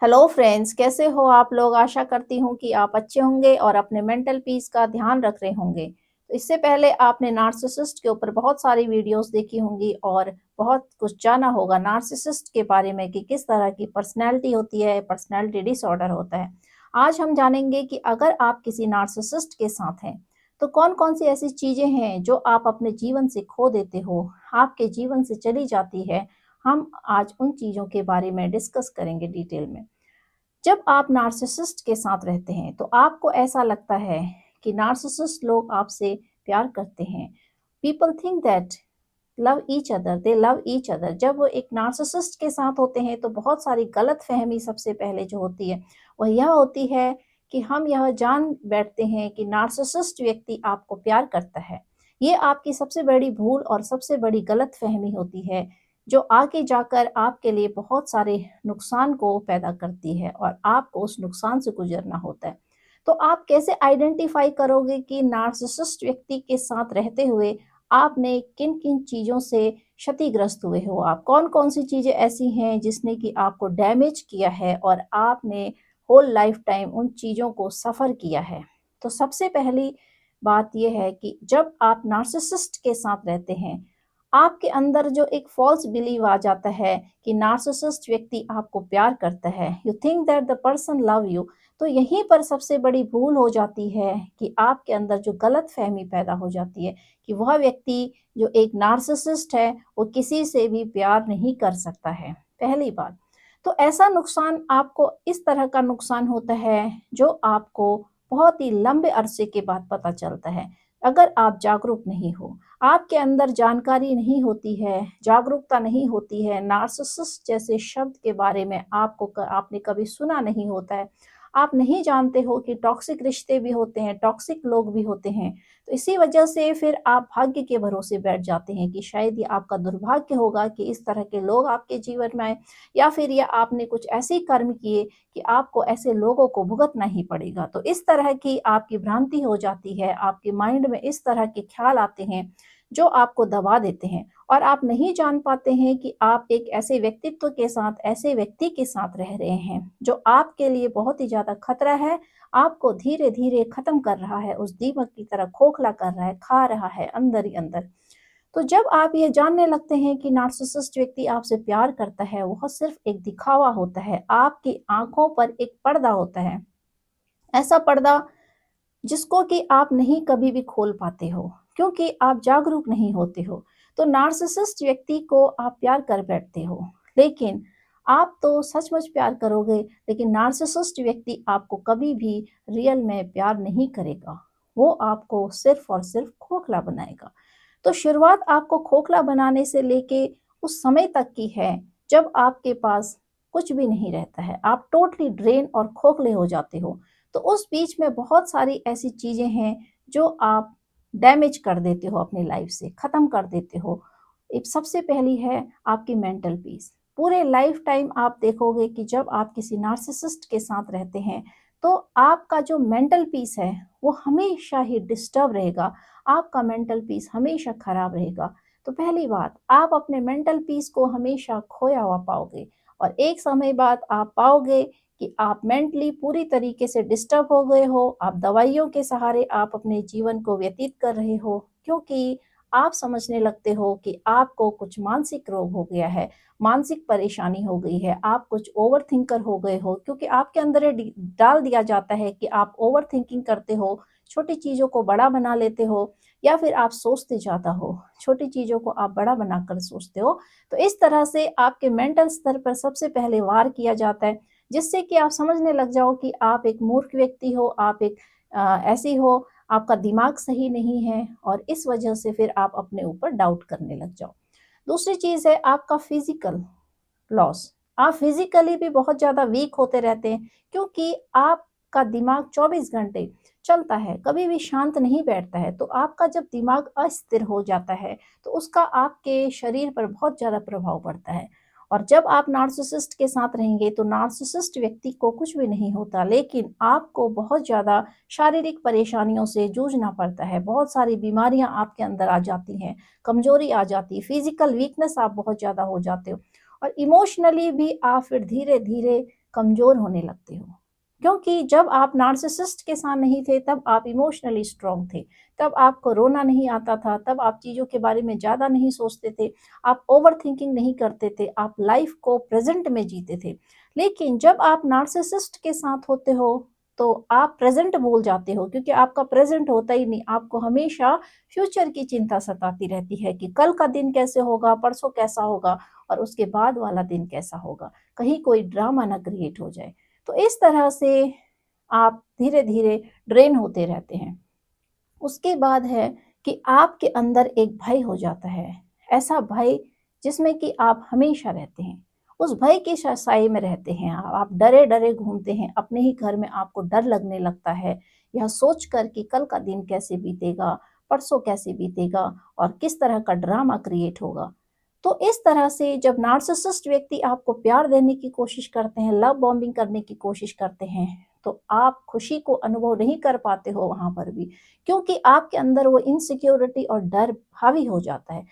Hello friends, कैसे हो आप लोग? आशा करती हूँ कि आप अच्छे होंगे और अपने मेंटल पीस का ध्यान रख रहे होंगे। तो इससे पहले आपने नार्सिसिस्ट के ऊपर बहुत सारी वीडियोस देखी होंगी और बहुत कुछ जाना होगा नार्सिसिस्ट के बारे में कि किस तरह की पर्सनैलिटी होती है, पर्सनैलिटी डिसऑर्डर होता है। आज हम जानेंगे कि अगर आप किसी नार्सिसिस्ट के साथ हैं, तो कौन-कौन सी ऐसी चीज़ें हैं जो आप अपने जीवन से खो देते हो, आपके जीवन से चली जाती है। हम आज उन चीज़ों के बारे में डिस्कस करेंगे डिटेल में। जब आप नार्सिसिस्ट के साथ रहते हैं तो आपको ऐसा लगता है कि नार्सिसिस्ट लोग आपसे प्यार करते हैं। People think that love each other, they love each other. जब वो एक नार्सिसिस्ट के साथ होते हैं तो बहुत सारी गलत फहमी सबसे पहले जो होती है वह यह होती है कि हम यह जान बैठते हैं कि नार्सिसिस्ट व्यक्ति आपको प्यार करता है। ये आपकी सबसे बड़ी भूल और सबसे बड़ी गलत फहमी होती है, जो आगे जाकर आपके लिए बहुत सारे नुकसान को पैदा करती है और आपको उस नुकसान से गुजरना होता है। तो आप कैसे आइडेंटिफाई करोगे कि नार्सिसिस्ट व्यक्ति के साथ रहते हुए आपने किन-किन चीज़ों से क्षतिग्रस्त हुए हो आप? कौन-कौन सी चीज़ें ऐसी हैं जिसने कि आपको डैमेज किया है और आपने होल लाइफ टाइम उन चीज़ों को सफ़र किया है? तो सबसे पहली बात ये है कि जब आप नार्सिसिस्ट के साथ रहते हैं, आपके अंदर जो एक फ़ॉल्स बिलीव आ जाता है कि नार्सिसिस्ट व्यक्ति आपको प्यार करता है, you think that the person love you. तो यहीं पर सबसे बड़ी भूल हो जाती है कि आपके अंदर जो गलतफ़हमी पैदा हो जाती है कि वह व्यक्ति जो एक नार्सिसिस्ट है, वो किसी से भी प्यार नहीं कर सकता है, पहली बात। तो ऐसा नुकसान आपको इस तरह का नुकसान होता है, जो आपको बहुत ही लंबे अरसे के बाद पता चलता है, अगर आप जागरूक नहीं हो। आपके अंदर जानकारी नहीं होती है, जागरूकता नहीं होती है, नार्सिसिस्ट जैसे शब्द के बारे में आपने कभी सुना नहीं होता है। आप नहीं जानते हो कि टॉक्सिक रिश्ते भी होते हैं, टॉक्सिक लोग भी होते हैं। तो इसी वजह से फिर आप भाग्य के भरोसे बैठ जाते हैं कि शायद ये आपका दुर्भाग्य होगा कि इस तरह के लोग आपके जीवन में आए, या फिर ये आपने कुछ ऐसे कर्म किए कि आपको ऐसे लोगों को भुगतना ही पड़ेगा। तो इस तरह की आपकी भ्रांति हो जाती है, आपके माइंड में इस तरह के ख़्याल आते हैं, जो आपको दबा देते हैं और आप नहीं जान पाते हैं कि आप एक ऐसे व्यक्तित्व के साथ, ऐसे व्यक्ति के साथ रह रहे हैं, जो आपके लिए बहुत ही ज़्यादा खतरा है, आपको धीरे-धीरे ख़त्म कर रहा है, उस दीमक की तरह खोखला कर रहा है, खा रहा है अंदर ही अंदर। तो जब आप ये जानने लगते हैं कि नार्सिसिस्ट व्यक्ति आपसे प्यार करता है, वह सिर्फ़ एक दिखावा होता है, आपकी आँखों पर एक पर्दा होता है। ऐसा पर्दा जिसको कि आप नहीं कभी भी खोल पाते हो, क्योंकि आप जागरूक नहीं होते हो। तो नार्सिसिस्ट व्यक्ति को आप प्यार कर बैठते हो, लेकिन आप तो सचमुच प्यार करोगे, लेकिन नार्सिसिस्ट व्यक्ति आपको कभी भी रियल में प्यार नहीं करेगा। वो आपको सिर्फ़ और सिर्फ़ खोखला बनाएगा। तो शुरुआत आपको खोखला बनाने से लेके उस समय तक की है, जब आपके पास कुछ भी नहीं रहता है। आप टोटली ड्रेन और खोखले हो जाते हो। तो उस बीच में बहुत सारी ऐसी चीज़ें हैं जो आप डैमेज कर देते हो अपनी लाइफ से, ख़त्म कर देते हो। एक सबसे पहली है आपकी मेंटल पीस। पूरे लाइफ टाइम आप देखोगे कि जब आप किसी नार्सिसिस्ट के साथ रहते हैं, तो आपका जो मेंटल पीस है, वो हमेशा ही डिस्टर्ब रहेगा, आपका मेंटल पीस हमेशा खराब रहेगा। तो पहली बात, आप अपने मेंटल पीस को हमेशा खोया हुआ पाओगे और एक समय बाद आप पाओगे कि आप मेंटली पूरी तरीके से डिस्टर्ब हो गए हो, आप दवाइयों के सहारे आप अपने जीवन को व्यतीत कर रहे हो, क्योंकि आप समझने लगते हो कि आपको कुछ मानसिक रोग हो गया है, मानसिक परेशानी हो गई है, आप कुछ ओवरथिंकर हो गए हो, क्योंकि आपके अंदर ये डाल दिया जाता है कि आप ओवरथिंकिंग करते हो, छोटी चीज़ों को बड़ा बना लेते हो, या फिर आप सोचते ज़्यादा हो, छोटी चीज़ों को आप बड़ा बनाकर सोचते हो। तो इस तरह से आपके मेंटल स्तर पर सबसे पहले वार किया जाता है, जिससे कि आप समझने लग जाओ कि आप एक मूर्ख व्यक्ति हो, आप एक ऐसी हो, आपका दिमाग सही नहीं है और इस वजह से फिर आप अपने ऊपर डाउट करने लग जाओ। दूसरी चीज़ है आपका फिज़िकल लॉस। आप फिज़िकली भी बहुत ज़्यादा वीक होते रहते हैं, क्योंकि आपका दिमाग 24 घंटे चलता है, कभी भी शांत नहीं बैठता है। तो आपका जब दिमाग अस्थिर हो जाता है, तो उसका आपके शरीर पर बहुत ज़्यादा प्रभाव पड़ता है। और जब आप नार्सिसिस्ट के साथ रहेंगे, तो नार्सिसिस्ट व्यक्ति को कुछ भी नहीं होता, लेकिन आपको बहुत ज़्यादा शारीरिक परेशानियों से जूझना पड़ता है। बहुत सारी बीमारियाँ आपके अंदर आ जाती हैं, कमज़ोरी आ जाती है, फिज़िकल वीकनेस आप बहुत ज़्यादा हो जाते हो। और इमोशनली भी आप फिर धीरे-धीरे कमज़ोर होने लगते हो। क्योंकि जब आप नार्सिसिस्ट के साथ नहीं थे, तब आप इमोशनली स्ट्रॉन्ग थे, तब आपको रोना नहीं आता था, तब आप चीज़ों के बारे में ज़्यादा नहीं सोचते थे, आप ओवरथिंकिंग नहीं करते थे, आप लाइफ़ को प्रेज़ेंट में जीते थे। लेकिन जब आप नार्सिसिस्ट के साथ होते हो, तो आप प्रेज़ेंट भूल जाते हो, क्योंकि आपका प्रेज़ेंट होता ही नहीं, आपको हमेशा फ्यूचर की चिंता सताती रहती है कि कल का दिन कैसे होगा, परसों कैसा होगा और उसके बाद वाला दिन कैसा होगा, कहीं कोई ड्रामा ना क्रिएट हो जाए। तो इस तरह से आप धीरे-धीरे ड्रेन होते रहते हैं। उसके बाद है कि आपके अंदर एक भय हो जाता है, ऐसा भय जिसमें कि आप हमेशा रहते हैं। उस भय के साए में रहते हैं आप डरे-डरे घूमते हैं, अपने ही घर में आपको डर लगने लगता है, यह सोचकर कि कल का दिन कैसे बीतेगा, परसों कैसे बीतेगा और किस तरह का ड्रामा क्रिएट होगा। तो इस तरह से जब नार्सिसिस्ट व्यक्ति आपको प्यार देने की कोशिश करते हैं, लव बॉम्बिंग करने की कोशिश करते हैं, तो आप खुशी को अनुभव नहीं कर पाते हो वहाँ पर भी, क्योंकि आपके अंदर वो इनसिक्योरिटी और डर हावी हो जाता है।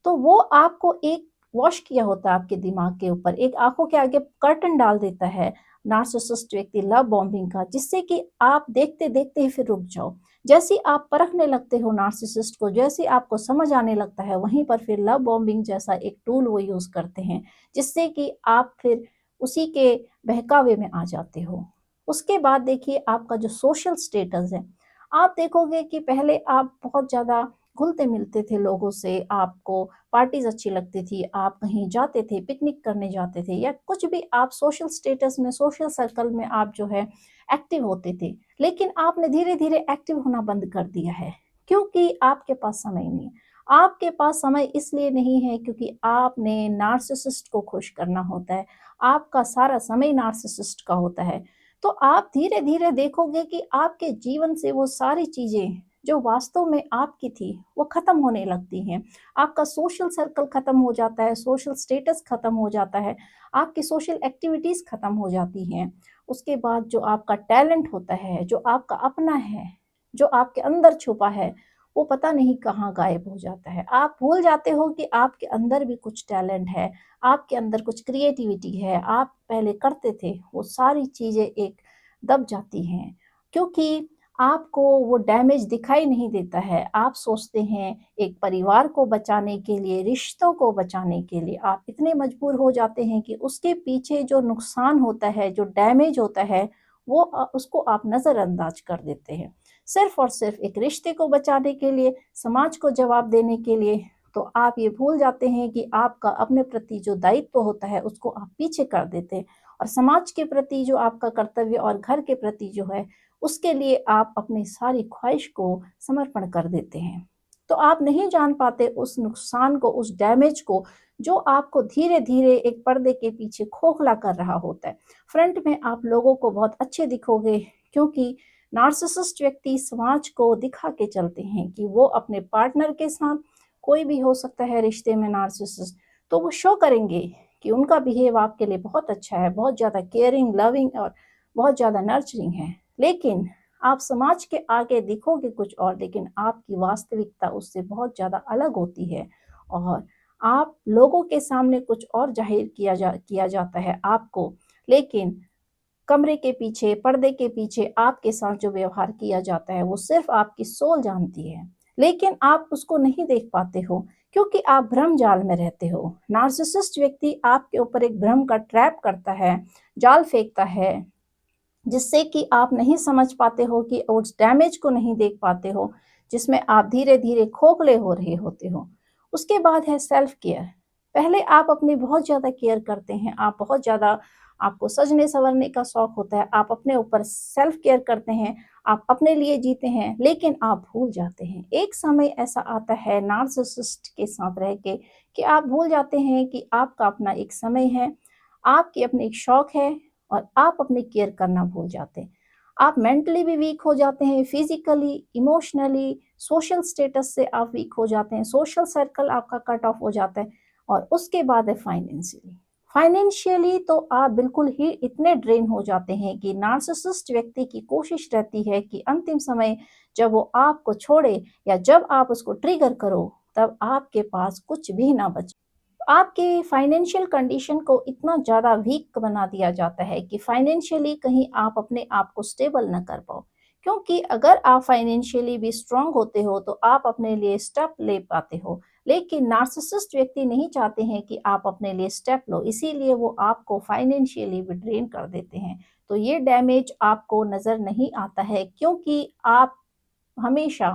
तो वो आपको एक वॉश किया होता है आपके दिमाग के ऊपर, एक आँखों के आगे कर्टन डाल देता है नार्सिसिस्ट व्यक्ति लव बॉम्बिंग का, जिससे कि आप देखते-देखते ही फिर रुक जाओ। जैसे ही आप परखने लगते हो नार्सिसिस्ट को, जैसे ही आपको समझ आने लगता है, वहीं पर फिर लव बॉम्बिंग जैसा एक टूल वो यूज़ करते हैं, जिससे कि आप फिर उसी के बहकावे में आ जाते हो। उसके बाद देखिए आपका जो सोशल स्टेटस है, आप देखोगे कि पहले आप बहुत ज़्यादा घुलते-मिलते थे लोगों से, आपको पार्टीज़ अच्छी लगती थी, आप कहीं जाते थे, पिकनिक करने जाते थे या कुछ भी आप सोशल स्टेटस में, सोशल सर्कल में आप जो है एक्टिव होते थे। लेकिन आपने धीरे-धीरे एक्टिव होना बंद कर दिया है, क्योंकि आपके पास समय नहीं है। आपके पास समय इसलिए नहीं है क्योंकि आपने नार्सिसिस्ट को खुश करना होता है, आपका सारा समय नार्सिसिस्ट का होता है। तो आप धीरे-धीरे देखोगे कि आपके जीवन से वो सारी चीज़ें जो वास्तव में आपकी थी, वो ख़त्म होने लगती हैं। आपका सोशल सर्कल ख़त्म हो जाता है, सोशल स्टेटस ख़त्म हो जाता है, आपकी सोशल एक्टिविटीज़ ख़त्म हो जाती हैं। उसके बाद जो आपका टैलेंट होता है, जो आपका अपना है, जो आपके अंदर छुपा है, वो पता नहीं कहाँ गायब हो जाता है। आप भूल जाते हो कि आपके अंदर भी कुछ टैलेंट है, आपके अंदर कुछ क्रिएटिविटी है, आप पहले करते थे, वो सारी चीज़ें एक दब जाती हैं, क्योंकि आपको वो डैमेज दिखाई नहीं देता है। आप सोचते हैं एक परिवार को बचाने के लिए, रिश्तों को बचाने के लिए आप इतने मजबूर हो जाते हैं कि उसके पीछे जो नुकसान होता है, जो डैमेज होता है, वो उसको आप नज़रअंदाज कर देते हैं। सिर्फ़ और सिर्फ़ एक रिश्ते को बचाने के लिए, समाज को जवाब देने के लिए, तो आप ये भूल जाते हैं कि आपका अपने प्रति जो दायित्व होता है, उसको आप पीछे कर देते हैं और समाज के प्रति जो आपका कर्तव्य और घर के प्रति जो है, उसके लिए आप अपनी सारी ख्वाहिश को समर्पण कर देते हैं। तो आप नहीं जान पाते उस नुकसान को, उस डैमेज को, जो आपको धीरे-धीरे एक पर्दे के पीछे खोखला कर रहा होता है। फ्रंट में आप लोगों को बहुत अच्छे दिखोगे, क्योंकि नार्सिसिस्ट व्यक्ति समाज को दिखा के चलते हैं कि वो अपने पार्टनर के साथ, कोई भी हो सकता है रिश्ते में नार्सिसिस्ट, तो वो शो करेंगे कि उनका बिहेव आपके लिए बहुत अच्छा है, बहुत ज़्यादा केयरिंग, लविंग और बहुत ज़्यादा नर्चरिंग है। लेकिन आप समाज के आगे दिखोगे कुछ और, लेकिन आपकी वास्तविकता उससे बहुत ज़्यादा अलग होती है और आप लोगों के सामने कुछ और ज़ाहिर किया जाता है आपको, लेकिन कमरे के पीछे, पर्दे के पीछे आपके साथ जो व्यवहार किया जाता है, वो सिर्फ़ आपकी सोल जानती है। लेकिन आप उसको नहीं देख पाते हो, क्योंकि आप भ्रम जाल में रहते हो। नार्सिसिस्ट व्यक्ति आपके ऊपर एक भ्रम का ट्रैप करता है, जाल फेंकता है, जिससे कि आप नहीं समझ पाते हो कि उस डैमेज को नहीं देख पाते हो, जिसमें आप धीरे-धीरे खोखले हो रहे होते हो। उसके बाद है सेल्फ केयर। पहले आप अपनी बहुत ज़्यादा केयर करते हैं, आप बहुत ज़्यादा आपको सजने-संवरने का शौक होता है, आप अपने ऊपर सेल्फ केयर करते हैं, आप अपने लिए जीते हैं, लेकिन आप भूल जाते हैं। एक समय ऐसा आता है नार्सिसिस्ट के साथ रह के कि आप भूल जाते हैं कि आपका अपना एक समय है, आपकी अपनी एक शौक है और आप अपनी केयर करना भूल जाते हैं। आप मेंटली भी वीक हो जाते हैं, फिज़िकली, इमोशनली, सोशल स्टेटस से आप वीक हो जाते हैं, सोशल सर्कल आपका कट ऑफ हो जाता है और उसके बाद है फाइनेंशियली। फाइनेंशियली तो आप बिल्कुल ही इतने ड्रेन हो जाते हैं कि नार्सिसिस्ट व्यक्ति की कोशिश रहती है कि अंतिम समय जब वो आपको छोड़े या जब आप उसको ट्रिगर करो, तब आपके पास कुछ भी ना बचे। आपके फाइनेंशियल कंडीशन को इतना ज़्यादा वीक बना दिया जाता है कि फाइनेंशियली कहीं आप अपने आप को स्टेबल ना कर पाओ। क्योंकि अगर आप फाइनेंशियली भी स्ट्रांग होते हो तो आप अपने लिए स्टेप ले पाते हो। लेकिन नार्सिसिस्ट व्यक्ति नहीं चाहते हैं कि आप अपने लिए स्टेप लो, इसीलिए वो आपको फाइनेंशियली भी ड्रेन कर देते हैं। तो ये डैमेज आपको नज़र नहीं आता है क्योंकि आप हमेशा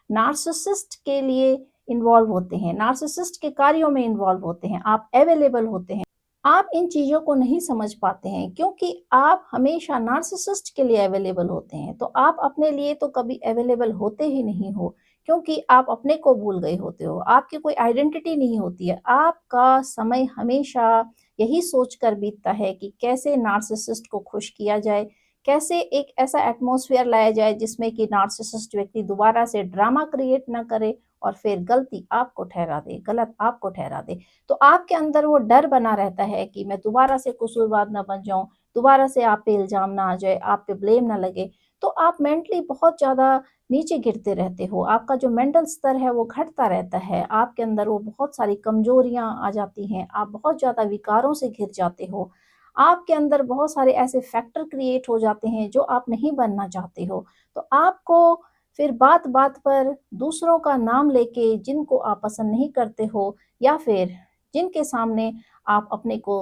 नार्सिसिस्ट के लिए इन्वॉल्व होते हैं, नार्सिसिस्ट के कार्यों में इन्वॉल्व होते हैं, आप अवेलेबल होते हैं। आप इन चीज़ों को नहीं समझ पाते हैं क्योंकि आप हमेशा नार्सिसिस्ट के लिए अवेलेबल होते हैं, तो आप अपने लिए तो कभी अवेलेबल होते ही नहीं हो क्योंकि आप अपने को भूल गए होते हो, आपकी कोई आइडेंटिटी नहीं होती है। आपका समय हमेशा यही सोचकर बीतता है कि कैसे नार्सिसिस्ट को खुश किया जाए, कैसे एक ऐसा एटमॉस्फेयर लाया जाए जिसमें कि नार्सिसिस्ट व्यक्ति दोबारा से ड्रामा क्रिएट ना करे और फिर गलती आपको ठहरा दे, गलत आपको ठहरा दे। तो आपके अंदर वो डर बना रहता है कि मैं दोबारा से कसूरवार ना बन जाऊँ, दोबारा से आप पे इल्ज़ाम ना आ जाए, आप पे ब्लेम ना लगे। तो आप मेंटली बहुत ज़्यादा नीचे गिरते रहते हो, आपका जो मेंटल स्तर है वो घटता रहता है, आपके अंदर वो बहुत सारी कमज़ोरियाँ आ जाती हैं, आप बहुत ज़्यादा विकारों से घिर जाते हो। आपके अंदर बहुत सारे ऐसे फैक्टर क्रिएट हो जाते हैं जो आप नहीं बनना चाहते हो। तो आपको फिर बात-बात पर दूसरों का नाम लेके जिनको आप पसंद नहीं करते हो या फिर जिनके सामने आप अपने को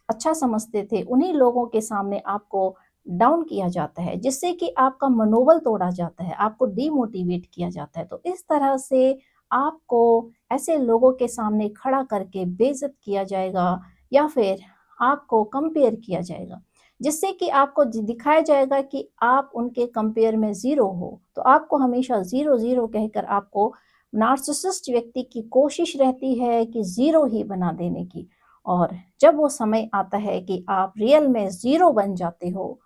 अच्छा समझते थे, उन्हीं लोगों के सामने आपको डाउन किया जाता है, जिससे कि आपका मनोबल तोड़ा जाता है, आपको डिमोटिवेट किया जाता है। तो इस तरह से आपको ऐसे लोगों के सामने खड़ा करके बेइज़्ज़त किया जाएगा या फिर आपको कंपेयर किया जाएगा, जिससे कि आपको दिखाया जाएगा कि आप उनके कंपेयर में ज़ीरो हो। तो आपको हमेशा ज़ीरो ज़ीरो कहकर आपको नार्सिसिस्ट व्यक्ति की कोशिश रहती है कि ज़ीरो ही बना देने की। और जब वो समय आता है कि आप रियल में ज़ीरो बन जाते हो,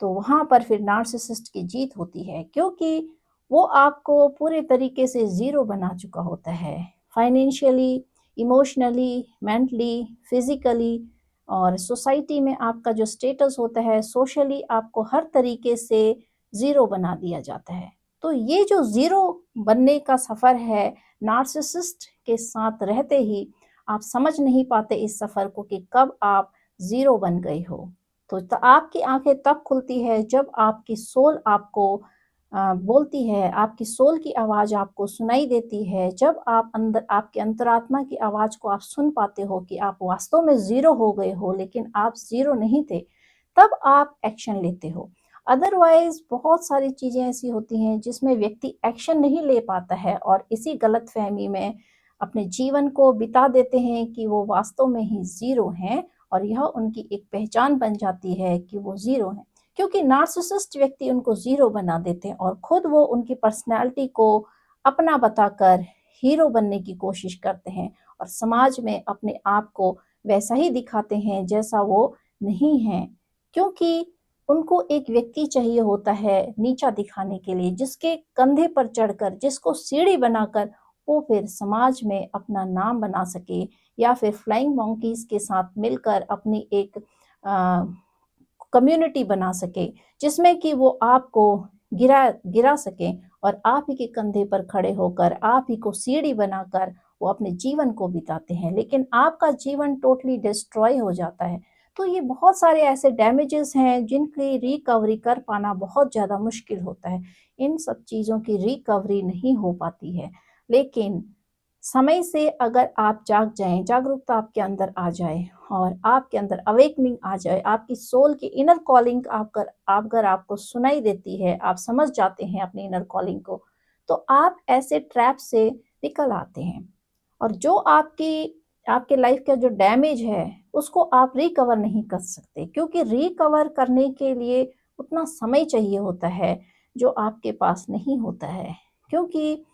तो वहाँ पर फिर नार्सिसिस्ट की जीत होती है क्योंकि वो आपको पूरे तरीके से ज़ीरो बना चुका होता है। फाइनेंशियली, इमोशनली, मेंटली, फिज़िकली और सोसाइटी में आपका जो स्टेटस होता है, सोशली आपको हर तरीके से ज़ीरो बना दिया जाता है। तो ये जो ज़ीरो बनने का सफ़र है, नार्सिसिस्ट के साथ रहते ही आप समझ नहीं पाते इस सफ़र को कि कब आप ज़ीरो बन गए हो। तो आपकी आँखें तब खुलती है जब आपकी सोल आपको बोलती है, आपकी सोल की आवाज़ आपको सुनाई देती है, जब आप अंदर आपके अंतरात्मा की आवाज़ को आप सुन पाते हो कि आप वास्तव में ज़ीरो हो गए हो, लेकिन आप ज़ीरो नहीं थे, तब आप एक्शन लेते हो। अदरवाइज़ बहुत सारी चीज़ें ऐसी होती हैं जिसमें व्यक्ति एक्शन नहीं ले पाता है और इसी गलतफ़हमी में अपने जीवन को बिता देते हैं कि वो वास्तव में ही ज़ीरो हैं और यह उनकी एक पहचान बन जाती है कि वो ज़ीरो हैं। क्योंकि नार्सिसिस्ट व्यक्ति उनको ज़ीरो बना देते हैं और खुद वो उनकी पर्सनैलिटी को अपना बताकर हीरो बनने की कोशिश करते हैं और समाज में अपने आप को वैसा ही दिखाते हैं जैसा वो नहीं हैं। क्योंकि उनको एक व्यक्ति चाहिए होता है नीचा दिखाने के लिए, जिसके कंधे पर चढ़कर, जिसको सीढ़ी बनाकर वो फिर समाज में अपना नाम बना सके या फिर फ्लाइंग मंकीज़ के साथ मिलकर अपनी एक कम्युनिटी बना सके, जिसमें कि वो आपको गिरा गिरा सकें और आप ही के कंधे पर खड़े होकर, आप ही को सीढ़ी बनाकर वो अपने जीवन को बिताते हैं, लेकिन आपका जीवन टोटली डिस्ट्रॉय हो जाता है। तो ये बहुत सारे ऐसे डैमेजेस हैं जिनकी रिकवरी कर पाना बहुत ज़्यादा मुश्किल होता है। इन सब चीज़ों की रिकवरी नहीं हो पाती है, लेकिन समय से अगर आप जाग जाएँ, जागरूकता आपके अंदर आ जाए और आपके अंदर अवेकनिंग आ जाए, आपकी सोल की इनर कॉलिंग अगर आपको सुनाई देती है, आप समझ जाते हैं अपनी इनर कॉलिंग को, तो आप ऐसे ट्रैप से निकल आते हैं। और जो आपके लाइफ का जो डैमेज है, उसको आप रिकवर नहीं कर सकते क्योंकि रिकवर करने के लिए उतना समय चाहिए होता है, जो आपके पास नहीं होता है। क्योंकि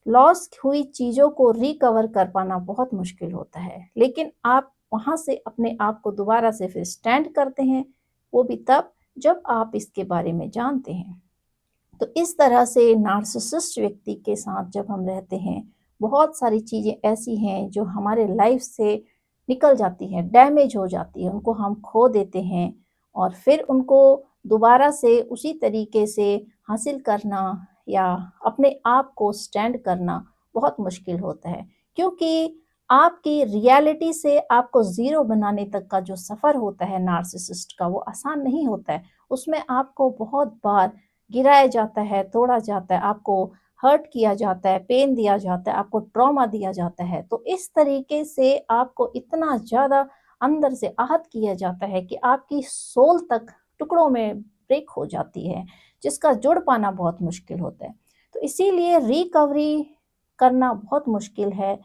लॉस हुई चीज़ों को रिकवर कर पाना बहुत मुश्किल होता है, लेकिन आप वहाँ से अपने आप को दोबारा से फिर स्टैंड करते हैं, वो भी तब जब आप इसके बारे में जानते हैं। तो इस तरह से नार्सिसिस्ट व्यक्ति के साथ जब हम रहते हैं, बहुत सारी चीज़ें ऐसी हैं जो हमारे लाइफ से निकल जाती हैं, डैमेज हो जाती है, उनको हम खो देते हैं और फिर उनको दोबारा से उसी तरीके से हासिल करना या अपने आप को स्टैंड करना बहुत मुश्किल होता है। क्योंकि आपकी रियलिटी से आपको ज़ीरो बनाने तक का जो सफ़र होता है नार्सिसिस्ट का, वो आसान नहीं होता है। उसमें आपको बहुत बार गिराया जाता है, तोड़ा जाता है, आपको हर्ट किया जाता है, पेन दिया जाता है, आपको ट्रॉमा दिया जाता है। तो इस तरीके से आपको इतना ज़्यादा अंदर से आहत किया जाता है कि आपकी सोल तक टुकड़ों में ब्रेक हो जाती है, जिसका जुड़ पाना बहुत मुश्किल होता है। तो इसीलिए रिकवरी करना बहुत मुश्किल है।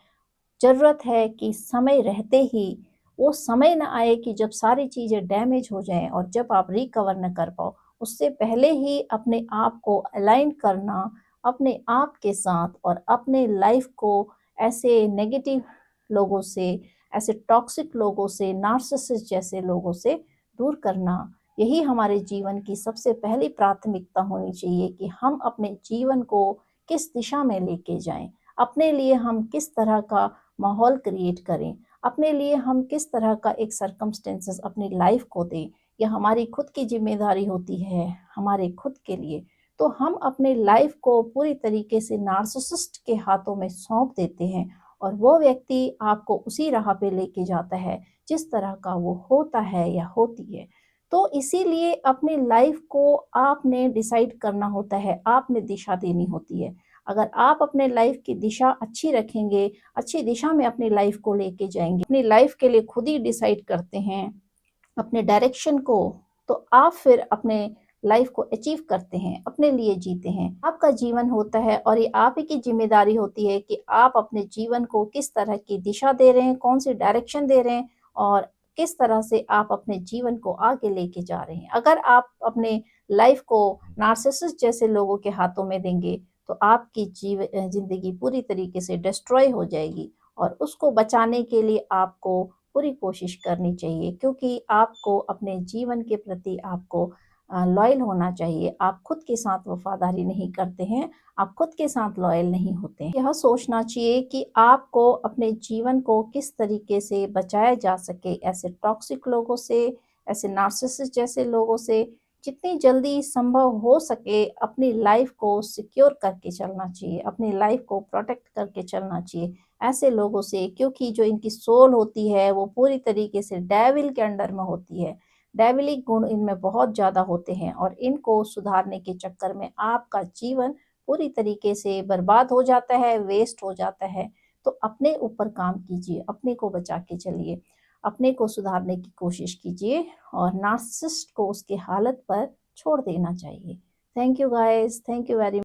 ज़रूरत है कि समय रहते ही वो समय ना आए कि जब सारी चीज़ें डैमेज हो जाएँ और जब आप रिकवर ना कर पाओ। उससे पहले ही अपने आप को अलाइन करना, अपने आप के साथ और अपने लाइफ़ को ऐसे नेगेटिव लोगों से, ऐसे टॉक्सिक लोगों से, नार्सिसिस्ट जैसे लोगों से दूर करना, यही हमारे जीवन की सबसे पहली प्राथमिकता होनी चाहिए कि हम अपने जीवन को किस दिशा में लेके जाएँ। अपने लिए हम किस तरह का माहौल क्रिएट करें, अपने लिए हम किस तरह का एक सर्कमस्टेंसेस अपनी लाइफ को दें, या हमारी खुद की ज़िम्मेदारी होती है हमारे खुद के लिए, तो हम अपने लाइफ को पूरी तरीके से नार्सिसिस्ट के हाथों में सौंप देते हैं और वो व्यक्ति आपको उसी राह पे लेके जाता है, जिस तरह का वो होता है या होती है। तो इसीलिए अपनी लाइफ को आपने डिसाइड करना होता है, आपने दिशा देनी होती है। अगर आप अपने लाइफ की दिशा अच्छी रखेंगे, अच्छी दिशा में अपनी लाइफ को लेके जाएँगे, अपनी लाइफ के लिए खुद ही डिसाइड करते हैं, अपने डायरेक्शन को, तो आप फिर अपने लाइफ को अचीव करते हैं, अपने लिए जीते हैं। आपका जीवन होता है और ये आप ही की ज़िम्मेदारी होती है कि आप अपने जीवन को किस तरह की दिशा दे रहे हैं, कौन-सी डायरेक्शन दे रहे हैं और किस तरह से आप अपने जीवन को आगे लेके जा रहे हैं। अगर आप अपने लाइफ को नार्सिसिस्ट जैसे लोगों के हाथों में देंगे, तो आपकी ज़िंदगी पूरी तरीके से डिस्ट्रॉय हो जाएगी और उसको बचाने के लिए आपको पूरी कोशिश करनी चाहिए, क्योंकि आपको अपने जीवन के प्रति आपको लॉयल होना चाहिए। आप खुद के साथ वफ़ादारी नहीं करते हैं, आप खुद के साथ लॉयल नहीं होते हैं। यह सोचना चाहिए कि आपको अपने जीवन को किस तरीके से बचाया जा सके ऐसे टॉक्सिक लोगों से, ऐसे नार्सिसिस्ट जैसे लोगों से। जितनी जल्दी संभव हो सके अपनी लाइफ़ को सिक्योर करके चलना चाहिए, अपनी लाइफ़ को प्रोटेक्ट करके चलना चाहिए ऐसे लोगों से, क्योंकि जो इनकी सोल होती है वो पूरी तरीके से डेविल के अंडर में होती है। डेविलिक गुण इनमें बहुत ज़्यादा होते हैं और इनको सुधारने के चक्कर में आपका जीवन पूरी तरीके से बर्बाद हो जाता है, वेस्ट हो जाता है। तो अपने ऊपर काम कीजिए, अपने को बचा के चलिए, अपने को सुधारने की कोशिश कीजिए और नार्सिसिस्ट को उसकी हालत पर छोड़ देना चाहिए। Thank you guys, thank you very